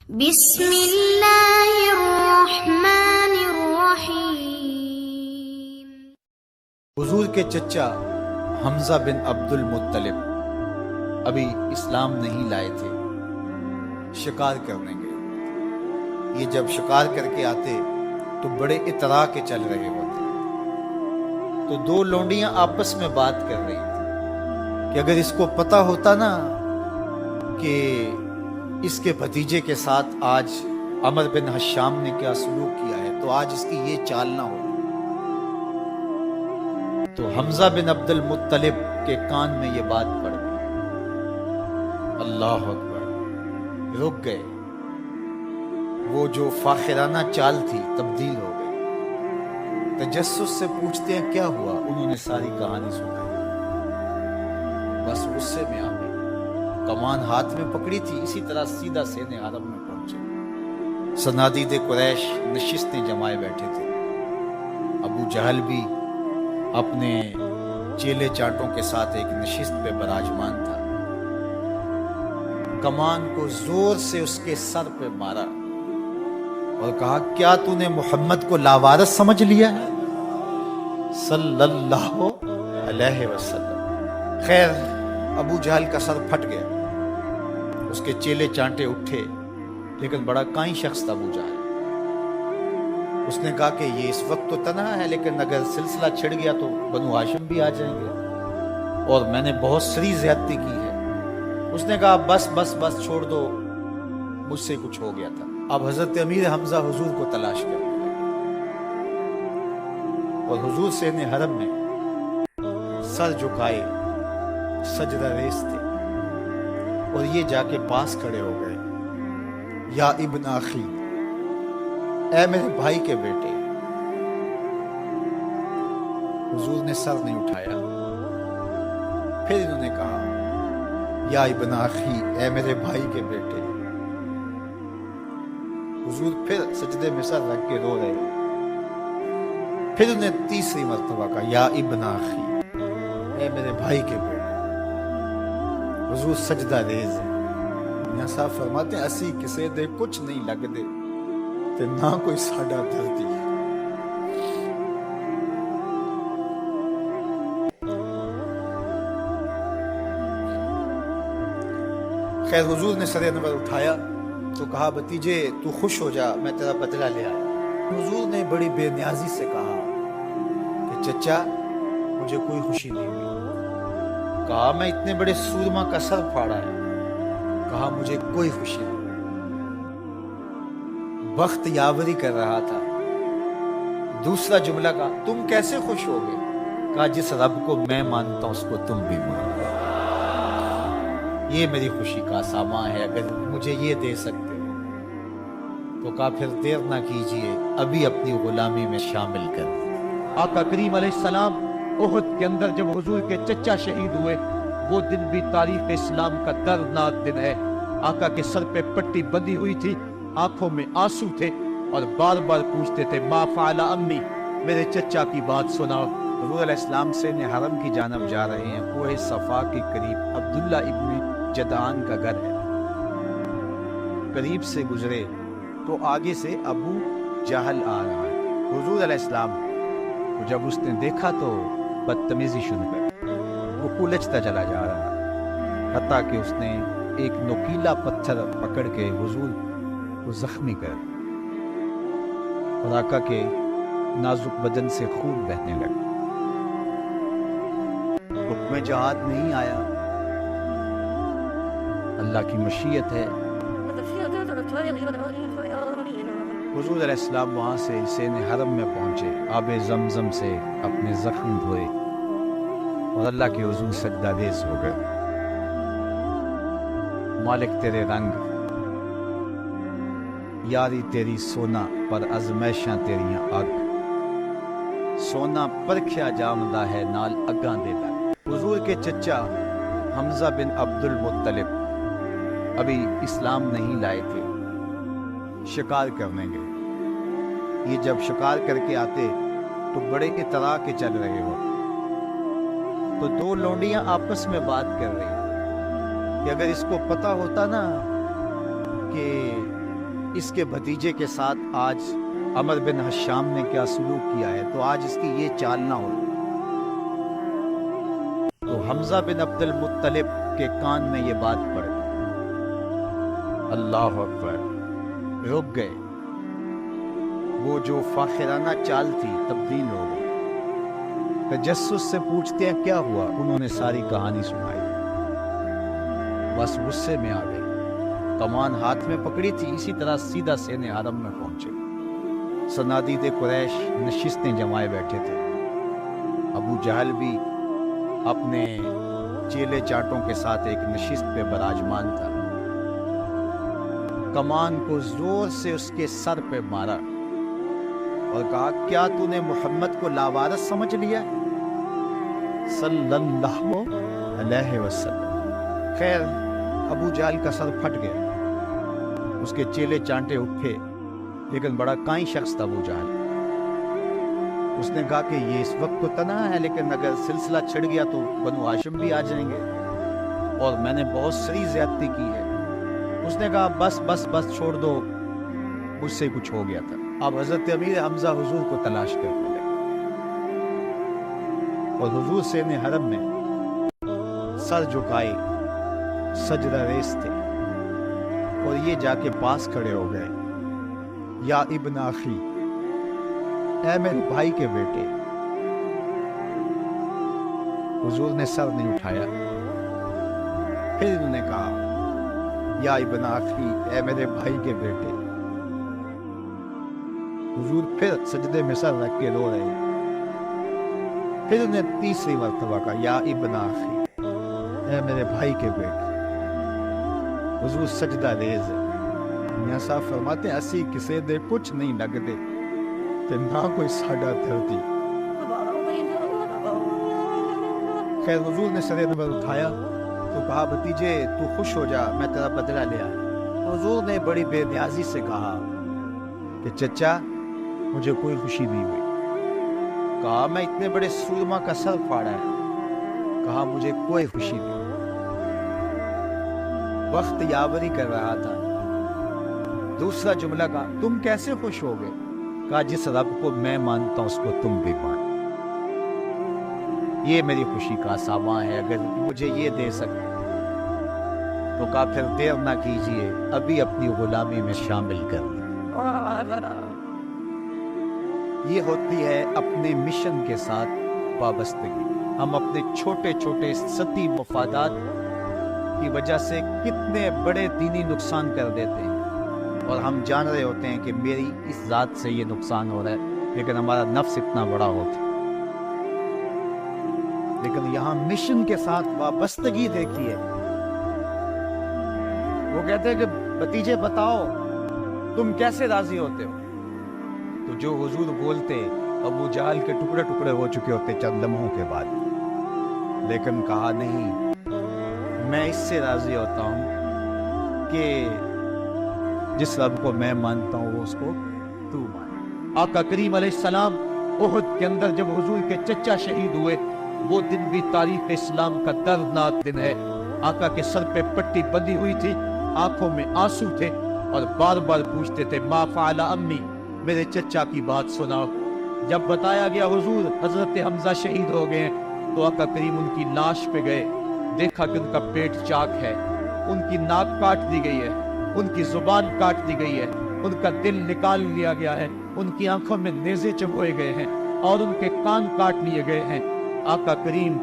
بسم اللہ الرحمن الرحیم۔ حضور کے چچا حمزہ بن عبد المطلب ابھی اسلام نہیں لائے تھے، شکار کرنے گئے۔ یہ جب شکار کر کے آتے تو بڑے اطراء کے چل رہے ہوتے، تو دو لونڈیاں آپس میں بات کر رہی تھی کہ اگر اس کو پتہ ہوتا نا کہ اس کے بھتیجے کے ساتھ آج عمر بن حشام نے کیا سلوک کیا ہے تو آج اس کی یہ چال نہ ہو۔ تو حمزہ بن عبد المطلب کے کان میں یہ بات پڑ گئی، اللہ اکبر، رک گئے۔ وہ جو فاخرانہ چال تھی تبدیل ہو گئی۔ تجسس سے پوچھتے ہیں کیا ہوا، انہوں نے ساری کہانی سنائی۔ بس غصے میں آ گئے، کمان ہاتھ میں پکڑی تھی، اسی طرح سیدھا سینے حرم میں پہنچے۔ صنادید قریش نشستیں جمائے بیٹھے تھے، ابو جہل بھی اپنے چیلے چاٹوں کے ساتھ ایک نشست پہ براجمان تھا۔ کمان کو زور سے اس کے سر پہ مارا اور کہا کیا تو نے محمد کو لاوارث سمجھ لیا ہے صلی اللہ علیہ وسلم۔ خیر ابو جہل کا سر پھٹ گیا، اس کے چیلے چانٹے اٹھے، لیکن بڑا کائیں شخص تھا ابو جہل۔ اس نے کہا کہ یہ اس وقت تو تنہا ہے، لیکن اگر سلسلہ چھڑ گیا تو بنو ہاشم بھی آ جائیں گے، اور میں نے بہت سری زیادتی کی ہے۔ اس نے کہا بس بس بس چھوڑ دو، مجھ سے کچھ ہو گیا تھا۔ اب حضرت امیر حمزہ حضور کو تلاش کرنے لگے، اور حضور سین حرم میں سر جھکائے سجدہ ریز تھے، اور یہ جا کے پاس کھڑے ہو گئے، یا ابن اخی، اے میرے بھائی کے بیٹے۔ حضور نے سر نہیں اٹھایا، پھر انہوں نے کہا یا ابن اخی، اے میرے بھائی کے بیٹے۔ حضور پھر سجدے میں سر رکھ کے رو رہے، پھر انہوں نے تیسری مرتبہ کہا یا ابن اخی، اے میرے بھائی کے بیٹے۔ حضور سجدہ ریز ہے۔ میاں صاحب فرماتے ہیں اسی کسے دے کچھ نہیں لگ دے تے نہ کوئی ساڈا دردی ہے۔ خیر حضور نے سر انور اٹھایا تو کہا بتیجے تو خوش ہو جا، میں تیرا بدلہ لے آیا۔ حضور نے بڑی بے نیازی سے کہا کہ چچا مجھے کوئی خوشی نہیں ہوئی۔ کہا میں اتنے بڑے سورما کا سر پھاڑا ہے۔ کہا مجھے کوئی خوشی نہیں، بخت یاوری کر رہا تھا۔ دوسرا جملہ کہا تم کیسے خوش ہو گئے؟ کہا جس رب کو میں مانتا ہوں اس کو تم بھی مانو، یہ میری خوشی کا سامان ہے، اگر مجھے یہ دے سکتے ہو تو کہا پھر دیر نہ کیجئے، ابھی اپنی غلامی میں شامل کر۔ آقا کریم علیہ السلام احد کے اندر جب حضور کے چچا شہید ہوئے، وہ دن بھی تاریخ اسلام کا دردناک دن ہے۔ آقا کے سر پہ پٹی بندھی ہوئی تھی، آنکھوں میں آنسو تھے، اور بار بار پوچھتے تھے ما فعل امی، میرے چچا کی بات سناؤ۔ حضور علیہ السلام سے حرم کی جانب جا رہے ہیں، کوہ صفا کے قریب عبداللہ ابن جدعان کا گھر ہے۔ قریب سے گزرے تو آگے سے ابو جہل آ رہا ہے۔ حضور علیہ السلام کو جب اس نے دیکھا تو بدتمیزی شروع کر، وہ کلچتا چلا جا رہا، حتیٰ کہ اس نے ایک نوکیلا پتھر پکڑ کے حضور کو زخمی کر، اور آقا کے نازک بدن سے خون بہنے لگا۔ حکم جہاد نہیں آیا، اللہ کی مشیت ہے۔ حضور علیہ السلام وہاں سے سین حرم میں پہنچے، آب زمزم سے اپنے زخم دھوئے، اور اللہ کے حضور سجدہ ریز ہو گئے۔ مالک تیرے رنگ، یاری تیری سونا پر ازمیشاں تیریاں اگ، سونا پرکھیا جامدہ ہے نال اگاں دے لگ۔ حضور کے چچا حمزہ بن عبد المطلب ابھی اسلام نہیں لائے تھے، شکار کرنے گئے۔ یہ جب شکار کر کے آتے تو بڑے اطراء کے چل رہے ہوتے، تو دو لونڈیاں آپس میں بات کر رہی کہ اگر اس کو پتہ ہوتا نا کہ اس کے بھتیجے کے ساتھ آج عمر بن حشام نے کیا سلوک کیا ہے، تو آج اس کی یہ چال نہ ہو۔ تو حمزہ بن عبد المطلب کے کان میں یہ بات پڑ گئی، اللہ اکبر، رک گئے۔ وہ جو فاخرانہ چال تھی تبدیل ہو گئی۔ تجسس سے پوچھتے ہیں کیا ہوا، انہوں نے ساری کہانی سنائی، بس غصے میں آ گئے، کمان ہاتھ میں پکڑی تھی، اسی طرح سیدھا سین حرم میں پہنچے۔ صنادید قریش نشستیں جمائے بیٹھے تھے، ابو جہل بھی اپنے چیلے چاٹوں کے ساتھ ایک نشست پہ براجمان تھا۔ کمان کو زور سے اس کے سر پہ مارا اور کہا کیا تو نے محمد کو لاوارث سمجھ لیا صلی اللہ علیہ وسلم۔ خیر ابو جہل کا سر پھٹ گیا، اس کے چیلے چانٹے اٹھے، لیکن بڑا کائیں شخص تھا ابو جہل۔ اس نے کہا کہ یہ اس وقت تو تنہا ہے، لیکن اگر سلسلہ چھڑ گیا تو بنو ہاشم بھی آ جائیں گے، اور میں نے بہت سری زیادتی کی ہے۔ اس نے کہا بس بس بس چھوڑ دو، مجھ سے کچھ ہو گیا تھا۔ اب حضرت امیر حمزہ حضور کو تلاش کرنے لگے، اور حضور سین حرم میں سر جھکائے سجدہ ریز تھے، اور یہ جا کے پاس کھڑے ہو گئے، یا ابن اخی، اے میرے بھائی کے بیٹے۔ حضور نے سر نہیں اٹھایا، پھر انہوں نے کہا یا ابن اخی، اے میرے بھائی کے بیٹے۔ حضور پھر سجدے میں سر رکھ کے رو رہے ہیں، پھر انہیں تیسری مرتبہ کہا یا ابن اخی، اے میرے بھائی کے بیٹے۔ حضور سجدہ ریز ہے۔ میاں صاحب فرماتے ہیں اسی کسے دے کچھ نہیں لگ دے تے نہ کوئی ساڈا دردی۔ خیر حضور نے سر نور اٹھایا تو کہا بھتیجے تو خوش ہو جا، میں تیرا بدلہ لے آیا۔ حضور نے بڑی بے نیازی سے کہا کہ چچا مجھے کوئی خوشی نہیں ہوئی۔ کہا میں اتنے بڑے سورما کا سر پھاڑا ہے۔ کہا مجھے کوئی خوشی نہیں، وقت یاوری کر رہا تھا۔ دوسرا جملہ کہا تم کیسے خوش ہو گئے؟ کہا جس رب کو میں مانتا ہوں اس کو تم بھی مان، یہ میری خوشی کا سامان ہے، اگر مجھے یہ دے سکتے تو کہا پھر دیر نہ کیجئے، ابھی اپنی غلامی میں شامل کر لیں۔ یہ ہوتی ہے اپنے مشن کے ساتھ وابستگی۔ ہم اپنے چھوٹے چھوٹے سطحی مفادات کی وجہ سے کتنے بڑے دینی نقصان کر دیتے ہیں، اور ہم جان رہے ہوتے ہیں کہ میری اس ذات سے یہ نقصان ہو رہا ہے، لیکن ہمارا نفس اتنا بڑا ہوتا ہے۔ لیکن یہاں مشن کے ساتھ وابستگی دیکھیے، وہ کہتے ہیں کہ بھتیجے بتاؤ تم کیسے راضی ہوتے ہو؟ تو جو حضور بولتے ابو جہل کے ٹکڑے ٹکڑے ہو چکے ہوتے چند لمحوں کے بعد، لیکن کہا نہیں، میں اس سے راضی ہوتا ہوں کہ جس رب کو میں مانتا ہوں وہ اس کو تو مانے۔ آقا کریم علیہ السلام احد کے اندر جب حضور کے چچا شہید ہوئے، وہ دن بھی تاریخ اسلام کا دردناک دن ہے۔ آقا کے سر پہ پٹی بندھی ہوئی تھی، آنکھوں میں آنسو تھے، اور بار بار پوچھتے تھے ما فعل امی، میرے چچا کی بات سناؤ۔ جب بتایا گیا حضور حضرت حمزہ شہید ہو گئے ہیں، تو آقا کریم ان کی لاش پہ گئے، دیکھا کہ ان کا پیٹ چاک ہے، ان کی ناک کاٹ دی گئی ہے، ان کی زبان کاٹ دی گئی ہے، ان کا دل نکال لیا گیا ہے، ان کی آنکھوں میں نیزے چبھوئے گئے ہیں، اور ان کے کان کاٹ لیے گئے ہیں۔ آقا کریم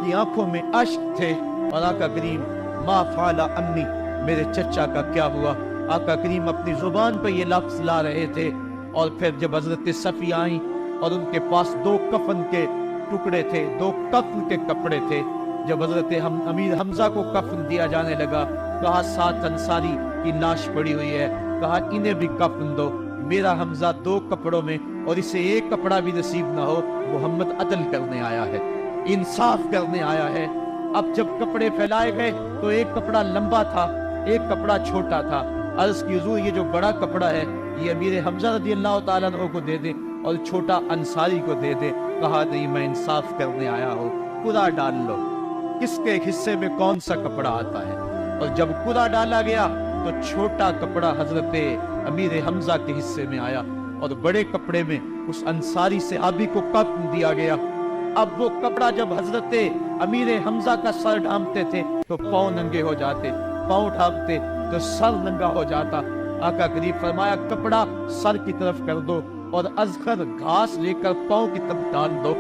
کی آنکھوں میں اشک تھے، اور آقا کریم ما فعل امی، میرے چچا کا کیا ہوا؟ آقا کریم اپنی زبان پہ یہ لفظ لا رہے تھے، اور پھر جب حضرت صفیہ آئیں اور ان کے پاس 2 کفن کے ٹکڑے تھے، 2 کفن کے کپڑے تھے، جب حضرت امیر حمزہ کو کفن دیا جانے لگا، کہا 7 انصاری کی لاش پڑی ہوئی ہے، کہا انہیں بھی کفن دو، میرا حمزہ 2 کپڑوں میں، اور اسے 1 کپڑا بھی نصیب نہ ہو۔ محمد عدل کرنے آیا ہے، انصاف کرنے آیا ہے۔ اب جب کپڑے پھیلائے گئے تو 1 کپڑا لمبا تھا، 1 کپڑا چھوٹا تھا۔ عرض کی حضور یہ جو بڑا کپڑا ہے یہ امیر حمزہ رضی اللہ تعالیٰ عنہ کو دے دیں، اور چھوٹا انصاری کو دے دیں۔ کہا نہیں، میں انصاف کرنے آیا ہوں، قرا ڈال لو، کس کے حصے میں کون سا کپڑا آتا ہے۔ اور جب قرا ڈالا گیا تو چھوٹا کپڑا حضرت امیر حمزہ کے حصے میں آیا اور بڑے کپڑے میں اس انصاری صحابی کو کفن دیا گیا۔ اب وہ کپڑا جب حضرت امیر حمزہ کا سر ڈھانپتے تھے تو پاؤں ننگے ہو جاتے، پاؤں ڈھانپتے تو سر ننگا ہو جاتا۔ آقا کریم فرمایا کپڑا سر کی طرف کر دو اور ازخر گھاس لے کر پاؤں کی طرف ڈال دو۔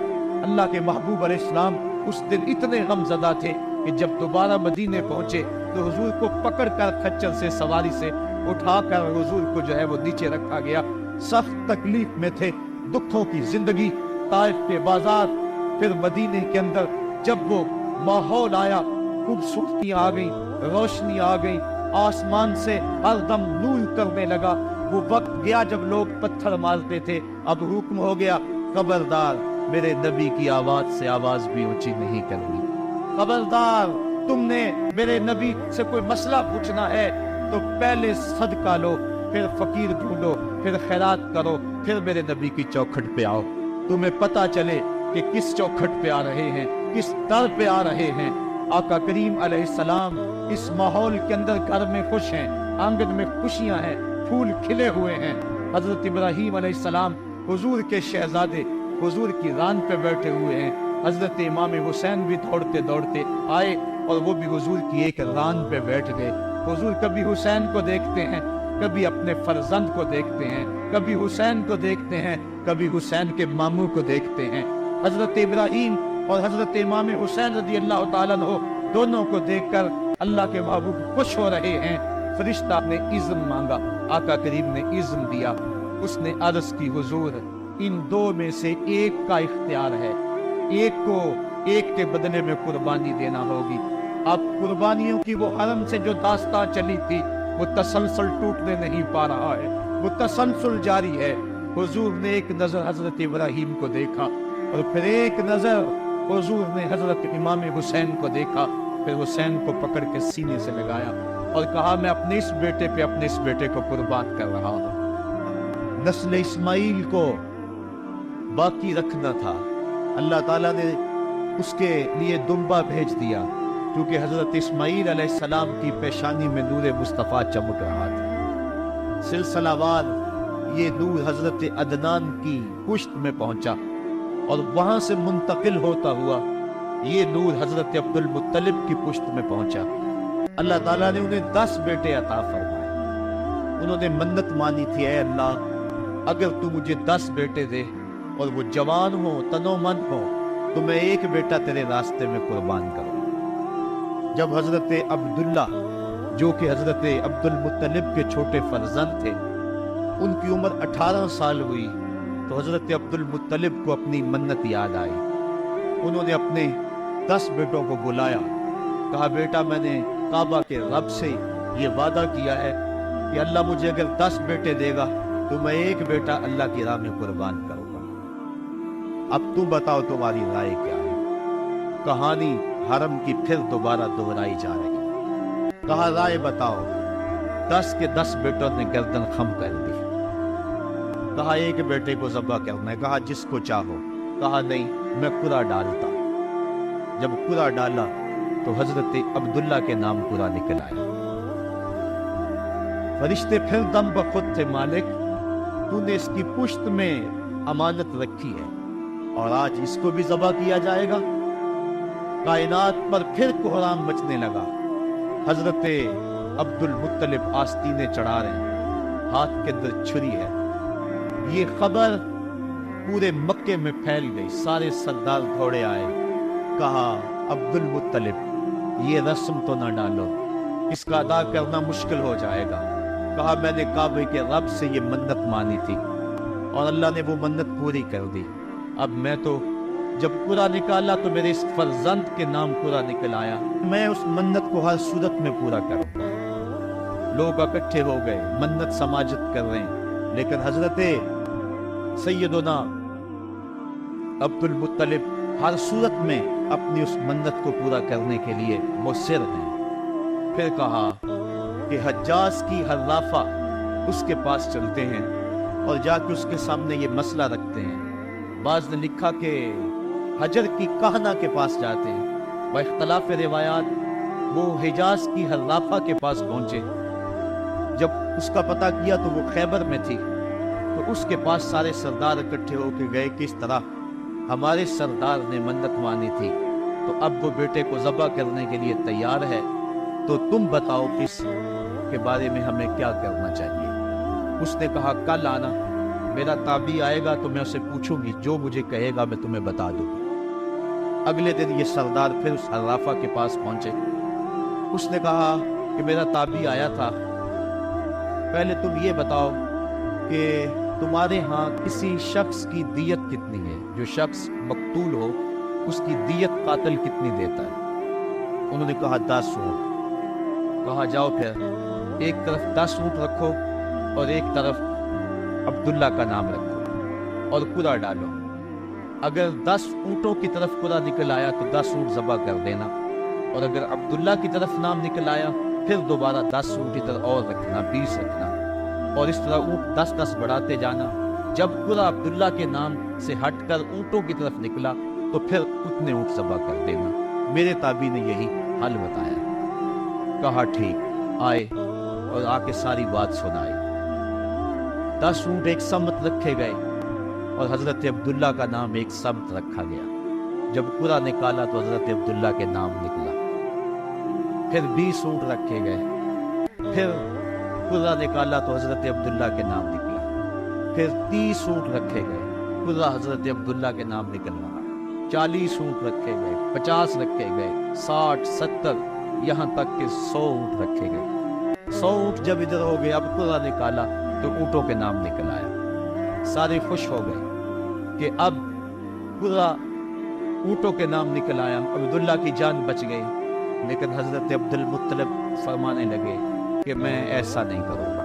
اللہ کے محبوب علیہ السلام اس دن اتنے غم زدہ تھے کہ جب دوبارہ مدینے پہنچے تو حضور کو پکڑ کر کھچر سے سواری سے اٹھا کر حضور کو جو ہے وہ نیچے رکھا گیا۔ سخت تکلیف میں تھے، دکھوں کی زندگی، طائف کے بازار، پھر مدینے کے اندر جب وہ ماحول آیا، خوبصورتی آ گئی، روشنی آ گئی، آسمان سے ہر دم نور کرنے لگا۔ وہ وقت گیا جب لوگ پتھر مارتے تھے، اب حکم ہو گیا خبردار میرے نبی کی آواز سے آواز بھی اونچی نہیں کرنی، خبردار تم نے میرے نبی سے کوئی مسئلہ پوچھنا ہے تو پہلے صدقہ لو، پھر فقیر ڈھونڈو، پھر خیرات کرو، پھر میرے نبی کی چوکھٹ پہ آؤ، تمہیں پتہ چلے کہ کس چوکھٹ پہ آ رہے ہیں، کس در پہ آ رہے ہیں۔ آقا کریم علیہ السلام اس ماحول کے اندر گھر میں خوش ہیں، آنگن میں خوشیاں ہیں، پھول کھلے ہوئے ہیں۔ حضرت ابراہیم علیہ السلام حضور کے شہزادے حضور کی ران پہ بیٹھے ہوئے ہیں۔ حضرت امام حسین بھی دوڑتے دوڑتے آئے اور وہ بھی حضور کی ایک ران پہ بیٹھ گئے۔ حضور کبھی حسین کو دیکھتے ہیں، کبھی اپنے فرزند کو دیکھتے ہیں، کبھی حسین کو دیکھتے ہیں، کبھی حسین کے ماموں کو دیکھتے ہیں۔ حضرت ابراہیم اور حضرت امام حسین رضی اللہ تعالیٰ عنہ دونوں کو دیکھ کر اللہ کے محبوب خوش ہو رہے ہیں۔ فرشتہ نے اذن مانگا، آقا کریم نے اذن دیا۔ اس نے عرض کی حضور ان دو میں سے ایک کا اختیار ہے، ایک کو ایک کے بدلے میں قربانی دینا ہوگی۔ اب قربانیوں کی وہ حرم سے جو داستان چلی تھی وہ تسلسل ٹوٹنے نہیں پا رہا ہے، وہ تسلسل جاری ہے۔ حضور نے ایک نظر حضرت ابراہیم کو دیکھا اور پھر ایک نظر حضور نے حضرت امام حسین کو دیکھا، پھر حسین کو پکڑ کے سینے سے لگایا اور کہا میں اپنے اس بیٹے پہ اپنے اس بیٹے کو قربان کر رہا ہوں۔ نسل اسماعیل کو باقی رکھنا تھا، اللہ تعالیٰ نے اس کے لیے دمبا بھیج دیا کیونکہ حضرت اسماعیل علیہ السلام کی پیشانی میں نور مصطفیٰ چمک رہا تھا۔ سلسلہ وار یہ نور حضرت عدنان کی پشت میں پہنچا اور وہاں سے منتقل ہوتا ہوا یہ نور حضرت عبد المطلب کی پشت میں پہنچا۔ اللہ تعالیٰ نے انہیں 10 بیٹے عطا فرمائے۔ انہوں نے منت مانی تھی، اے اللہ اگر تو مجھے 10 بیٹے دے اور وہ جوان ہو، تنو مند ہو، تو میں ایک بیٹا تیرے راستے میں قربان کروں۔ جب حضرت عبداللہ جو کہ حضرت عبد المطلب کے چھوٹے فرزند تھے، ان کی عمر 18 سال ہوئی تو حضرت عبد المطلب کو اپنی منت یاد آئی۔ انہوں نے اپنے 10 بیٹوں کو بلایا، کہا بیٹا میں نے کعبہ کے رب سے یہ وعدہ کیا ہے کہ اللہ مجھے اگر 10 بیٹے دے گا تو میں ایک بیٹا اللہ کی راہ میں قربان کروں گا۔ اب تم بتاؤ تمہاری رائے کیا ہے؟ کہانی حرم کی پھر دوبارہ دہرائی جا رہی ہے۔ کہا رائے بتاؤ؟ 10 کے 10 بیٹوں نے گردن خم کر دی۔ کہا ایک بیٹے کو ذبح کرنا ہے، کہا جس کو چاہو۔ کہا نہیں میں قرعہ ڈالتا۔ جب قرعہ ڈالا تو حضرت عبداللہ کے نام قرعہ نکل آیا۔ فرشتے پھر دم بخود تھے، مالک تو نے اس کی پشت میں امانت رکھی ہے اور آج اس کو بھی ذبح کیا جائے گا۔ کائنات پر پھر کوہرام مچنے لگا۔ حضرت عبد المطلب آستینے چڑھا رہے ہیں، ہاتھ کے اندر چھری ہے۔ یہ خبر پورے مکے میں پھیل گئی، سارے سردار دوڑے آئے۔ کہا عبد المطلب یہ رسم تو نہ ڈالو، اس کا ادا کرنا مشکل ہو جائے گا۔ کہا میں نے کعبے کے رب سے یہ منت مانی تھی اور اللہ نے وہ منت پوری کر دی۔ اب میں تو جب قرعہ نکالا تو میرے اس فرزند کے نام قرعہ نکل آیا، میں اس منت کو ہر صورت میں پورا کروں گا۔ لوگ اکٹھے ہو گئے، منت سماجت کر رہے ہیں، لیکن حضرت سیدنا عبد المطلب ہر صورت میں اپنی اس منت کو پورا کرنے کے لیے مصر ہیں۔ پھر کہا کہ حجاز کی حرافہ اس کے پاس چلتے ہیں اور جا کے اس کے سامنے یہ مسئلہ رکھتے ہیں۔ بعض نے لکھا کہ حجر کی کہنا کے پاس جاتے ہیں، با اختلاف روایات وہ حجاز کی حرافہ کے پاس پہنچے جب اس کا پتہ کیا تو وہ خیبر میں تھی، تو اس کے پاس سارے سردار اکٹھے ہو کے گئے کہ اس طرح ہمارے سردار نے منت مانی تھی، تو اب وہ بیٹے کو ذبح کرنے کے لیے تیار ہے، تو تم بتاؤ کس کے بارے میں ہمیں کیا کرنا چاہیے۔ اس نے کہا کل آنا، میرا تابعی آئے گا تو میں اسے پوچھوں گی، جو مجھے کہے گا میں تمہیں بتا دوں گی۔ اگلے دن یہ سردار پھر اس حرافہ کے پاس پہنچے۔ اس نے کہا کہ میرا تابعی آیا تھا، پہلے تم یہ بتاؤ کہ تمہارے ہاں کسی شخص کی دیت کتنی ہے، جو شخص مقتول ہو اس کی دیت قاتل کتنی دیتا ہے؟ انہوں نے کہا 10 اونٹ۔ کہا جاؤ پھر ایک طرف 10 اونٹ رکھو اور ایک طرف عبداللہ کا نام رکھو اور قرعہ ڈالو، اگر 10 اونٹوں کی طرف قرعہ نکل آیا تو 10 اونٹ ذبح کر دینا، اور اگر عبداللہ کی طرف نام نکل آیا پھر دوبارہ 10 اونٹ ادھر اور رکھنا، 20 رکھنا، اور اس طرح اونٹ 10 بڑھاتے جانا۔ جب قرعہ عبداللہ کے نام سے ہٹ کر اونٹوں کی طرف نکلا تو پھر اتنے اونٹ ذبح کر دینا۔ میرے تابعی نے یہی حل بتایا۔ کہا ٹھیک، آئے اور آ کے ساری بات سنائی۔ 10 اونٹ ایک سمت رکھے گئے اور حضرت عبداللہ کا نام ایک سمت رکھا گیا۔ جب قرعہ نکالا تو حضرت عبداللہ کے نام نکلا۔ پھر 20 اونٹ رکھے گئے، پھر قرعہ نکالا تو حضرت عبداللہ کے نام نکلا۔ پھر 30 اونٹ رکھے گئے، قرعہ حضرت عبداللہ کے نام نکل رہا۔ 40 اونٹ رکھے گئے، 50 رکھے گئے، 60، 70، یہاں تک کہ 100 اونٹ رکھے گئے۔ 100 اونٹ جب ادھر ہو گئے، اب قرعہ نکالا تو اونٹوں کے نام نکل آیا۔ سارے خوش ہو گئے کہ اب قرعہ اونٹوں کے نام نکل آیا، عبداللہ کی جان بچ گئی۔ لیکن حضرت عبد المطلب فرمانے لگے کہ میں ایسا نہیں کروں گا۔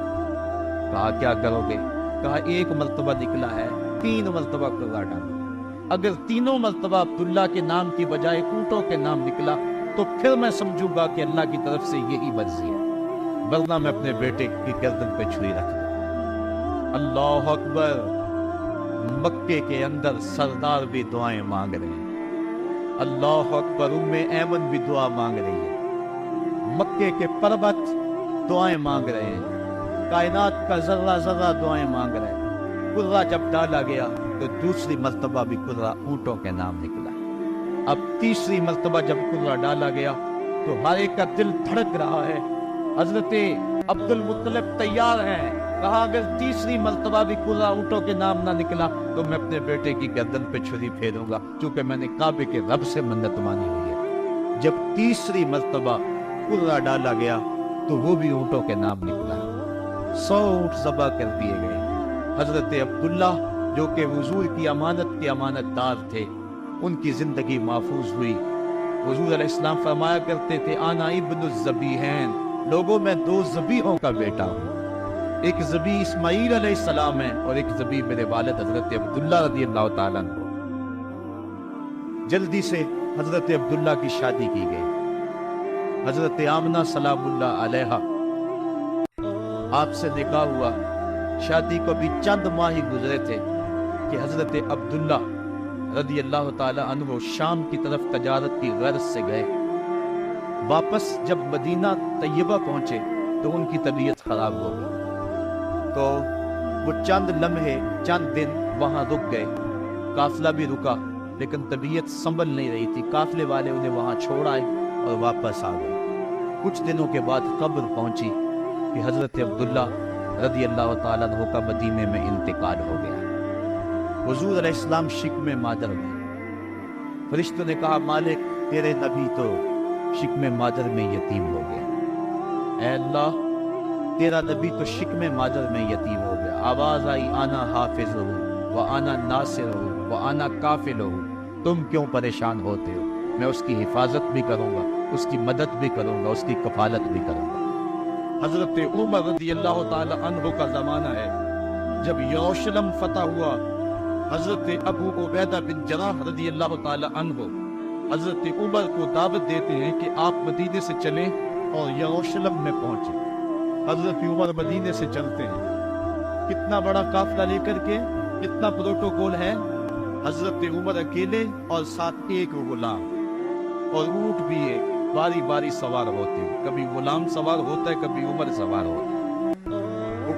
کہا کیا کرو گے؟ کہا ایک مرتبہ نکلا ہے، 3 مرتبہ قرعہ ڈالو، اگر تینوں مرتبہ عبداللہ کے نام کی بجائے اونٹوں کے نام نکلا تو پھر میں سمجھوں گا کہ اللہ کی طرف سے یہی مرضی ہے، ورنہ میں اپنے بیٹے کی گردن پہ چھری رکھ دوں۔ اللہ اکبر! مکے کے اندر سردار بھی دعائیں مانگ رہے ہیں، اللہ اکبر! ایمن بھی دعا مانگ رہی ہے، مکے کے پربت دعائیں مانگ رہے ہیں، کائنات کا ذرہ ذرہ دعائیں مانگ رہے ہیں۔ قرعہ جب ڈالا گیا تو دوسری مرتبہ بھی قرعہ اونٹوں کے نام نکلا۔ اب تیسری مرتبہ جب قرعہ ڈالا گیا تو ہر ایک کا دل دھڑک رہا ہے۔ حضرت عبد المطلب تیار ہیں، کہا اگر تیسری مرتبہ بھی قرعہ اونٹوں کے نام نہ نکلا تو میں اپنے بیٹے کی گردن پہ چھری پھیروں گا، کیونکہ میں نے کعبے کے رب سے منت مانی ہوئی ہے۔ جب تیسری مرتبہ قرعہ ڈالا گیا تو وہ بھی اونٹوں کے نام نکلا، 100 اونٹ ذبح کر دیے گئے۔ حضرت عبداللہ جو کہ حضور کی امانت کے امانت دار تھے، ان کی زندگی محفوظ ہوئی۔ حضور علیہ السلام فرمایا کرتے تھے انا ابن الذبیحین، لوگوں میں 2 ذبیحوں کا بیٹا ہوں، ایک ذبیح اسماعیل علیہ السلام ہے اور ایک ذبیح میرے والد حضرت عبداللہ رضی اللہ تعالیٰ عنہ۔ جلدی سے حضرت عبداللہ کی شادی کی گئی۔ حضرت آمنہ سلام اللہ علیہا آپ سے نکاح ہوا، شادی کو بھی چند ماہ ہی گزرے تھے کہ حضرت عبداللہ رضی اللہ تعالیٰ عنہ شام کی طرف تجارت کی غرض سے گئے۔ واپس جب مدینہ طیبہ پہنچے تو ان کی طبیعت خراب ہو گئی، تو وہ چند لمحے چند دن وہاں رک گئے۔ قافلہ بھی رکا لیکن طبیعت سنبھل نہیں رہی تھی، قافلے والے انہیں وہاں چھوڑ آئے اور واپس آ گئے۔ کچھ دنوں کے بعد خبر پہنچی کہ حضرت عبداللہ رضی اللہ تعالیٰ عنہ کا مدینے میں انتقال ہو گیا۔ حضور علیہ السلام شکم مادر میں، فرشتوں نے کہا مالک تیرے نبی تو شکم مادر میں یتیم ہو گیا۔ اے اللہ تیرا نبی تو شکم مادر میں یتیم ہو گیا۔ آواز آئی انا حافظ ہوں و انا ناصر ہوں و انا کافل ہوں، تم کیوں پریشان ہوتے ہو؟ میں اس کی حفاظت بھی کروں گا، اس کی مدد بھی کروں گا، اس کی کفالت بھی کروں گا۔ حضرت عمر رضی اللہ تعالی عنہ کا زمانہ ہے، جب یروشلم فتح ہوا، حضرت ابو عبیدہ بن جراح رضی اللہ تعالی عنہ حضرت عمر کو دعوت دیتے ہیں کہ آپ مدینے سے چلیں اور یروشلم میں پہنچیں۔ حضرت عمر مدینے سے چلتے ہیں، کتنا بڑا قافلہ لے کر کے، کتنا پروٹوکول ہے، حضرت عمر اکیلے اور ساتھ ایک غلام، اور اونٹ بھی ایک، باری باری سوار ہوتے ہیں، کبھی غلام سوار ہوتا ہے کبھی عمر سوار ہوتا ہے۔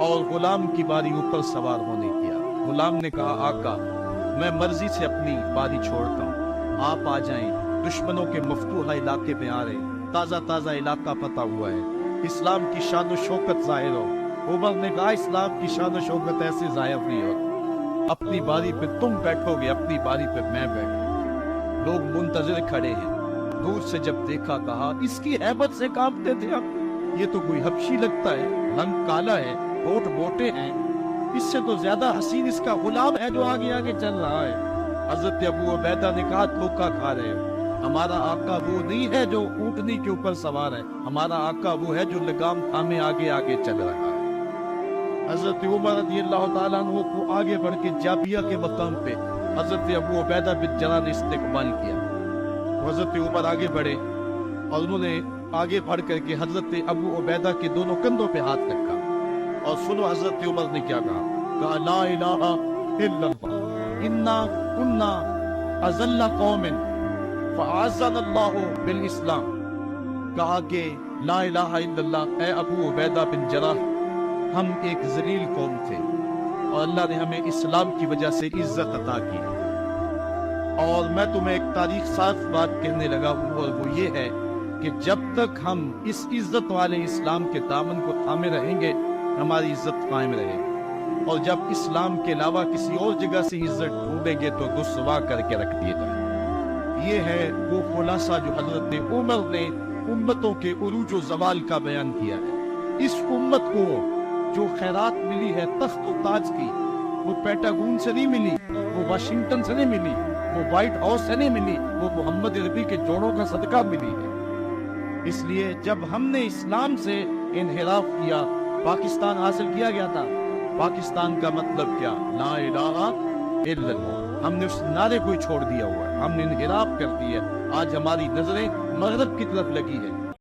اور غلام کی باری اوپر سوار ہونے کیا۔ غلام نے کہا آقا میں مرضی سے اپنی باری چھوڑتا ہوں، آپ آ جائیں، دشمنوں کے مفتوحہ علاقے میں آ رہے، تازہ تازہ علاقہ پتہ ہوا ہے، اسلام کی شان و شوکت ظاہر ہو۔ عمر نے کہا اسلام کی شان و شوکت ایسے ظاہر نہیں ہو، اپنی باری پہ تم بیٹھو گے، اپنی باری پہ میں بیٹھوں۔ لوگ منتظر کھڑے ہیں، دور سے جب دیکھا کہا اس کی ہیبت سے کانپتے تھے ہم، یہ تو کوئی حبشی لگتا ہے، رنگ کالا ہے، ہونٹ موٹے ہیں، اس سے تو زیادہ حسین اس کا غلام ہے جو آگے آگے چل رہا ہے۔ حضرت ابو عبیدہ نے کہا دھوکہ کھا رہے ہو، ہمارا آقا وہ نہیں ہے جو اونٹنی کے اوپر سوار ہے، ہمارا آقا وہ ہے جو لگام تھامے آگے آگے چل رہا ہے۔ حضرت عمر رضی اللہ تعالیٰ عنہ کو آگے بڑھ کے جابیہ کے مقام پہ حضرت ابو عبیدہ بن جراح نے استقبال کیا۔ حضرت عمر آگے بڑھے اور انہوں نے آگے بڑھ کر کے حضرت ابو عبیدہ کے دونوں کندھوں پہ ہاتھ رکھا، اور سنو حضرت عمر نے کیا کہا لا الہ الا اللہ انا کنا اذل قوم فاعزنا اللہ بالاسلام۔ کہا کہ لا الہ الا اللہ، اے ابو عبیدہ بن جراح، ہم ایک ذلیل قوم تھے اور اللہ نے ہمیں اسلام کی وجہ سے عزت عطا کی۔ اور میں تمہیں ایک تاریخ ساز بات کہنے لگا ہوں، اور وہ یہ ہے کہ جب تک ہم اس عزت والے اسلام کے دامن کو تھامے رہیں گے ہماری عزت قائم رہے گی، اور جب اسلام کے علاوہ کسی اور جگہ سے عزت ڈھونڈیں گے تو رسوا کر کے رکھ دیے جائیں۔ یہ ہے وہ خلاصہ جو حضرت عمر نے امتوں کے عروج و زوال کا بیان کیا ہے۔ اس امت کو جو خیرات ملی ہے تخت و تاج کی، وہ پیٹاگون سے نہیں ملی، وہ واشنگٹن سے نہیں ملی، وہ وائٹ ہاؤس سے نہیں ملی، وہ محمد عربی کے جوڑوں کا صدقہ ملی ہے۔ اس لیے جب ہم نے اسلام سے انحراف کیا، پاکستان حاصل کیا گیا تھا۔ پاکستان کا مطلب کیا؟ لا الہ الا اللہ۔ ہم نے اس نعرے کو چھوڑ دیا ہوا ہے، ہم نے انحراف کر دی ہے۔ آج ہماری نظریں مغرب کی طرف لگی ہے،